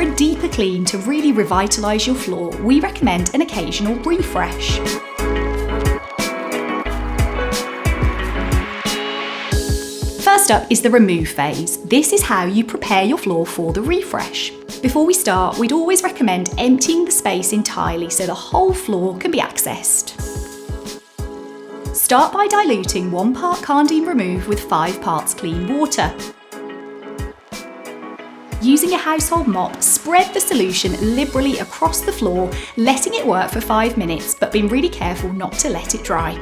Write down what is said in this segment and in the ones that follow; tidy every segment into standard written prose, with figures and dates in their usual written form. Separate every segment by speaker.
Speaker 1: For a deeper clean to really revitalise your floor, we recommend an occasional refresh. First up is the remove phase. This is how you prepare your floor for the refresh. Before we start, we'd always recommend emptying the space entirely so the whole floor can be accessed. Start by diluting 1 part Karndean Remove with 5 parts clean water. Using a household mop, spread the solution liberally across the floor, letting it work for 5 minutes, but being really careful not to let it dry.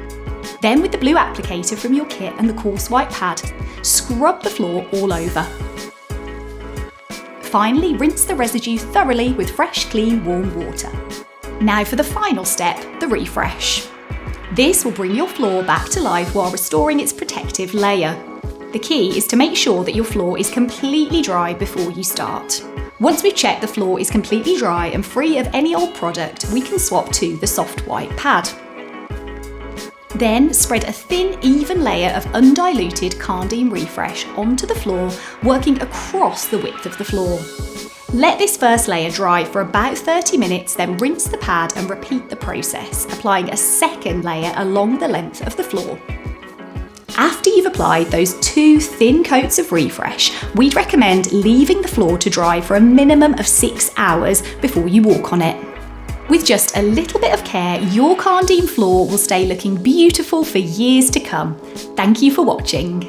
Speaker 1: Then with the blue applicator from your kit and the coarse white pad, scrub the floor all over. Finally, rinse the residue thoroughly with fresh, clean, warm water. Now for the final step, the refresh. This will bring your floor back to life while restoring its protective layer. The key is to make sure that your floor is completely dry before you start. Once we've checked the floor is completely dry and free of any old product, we can swap to the soft white pad. Then spread a thin, even layer of undiluted Karndean Refresh onto the floor, working across the width of the floor. Let this first layer dry for about 30 minutes, then rinse the pad and repeat the process, applying a second layer along the length of the floor. After you've applied those 2 thin coats of refresh, we'd recommend leaving the floor to dry for a minimum of 6 hours before you walk on it. With just a little bit of care, your Karndean floor will stay looking beautiful for years to come. Thank you for watching.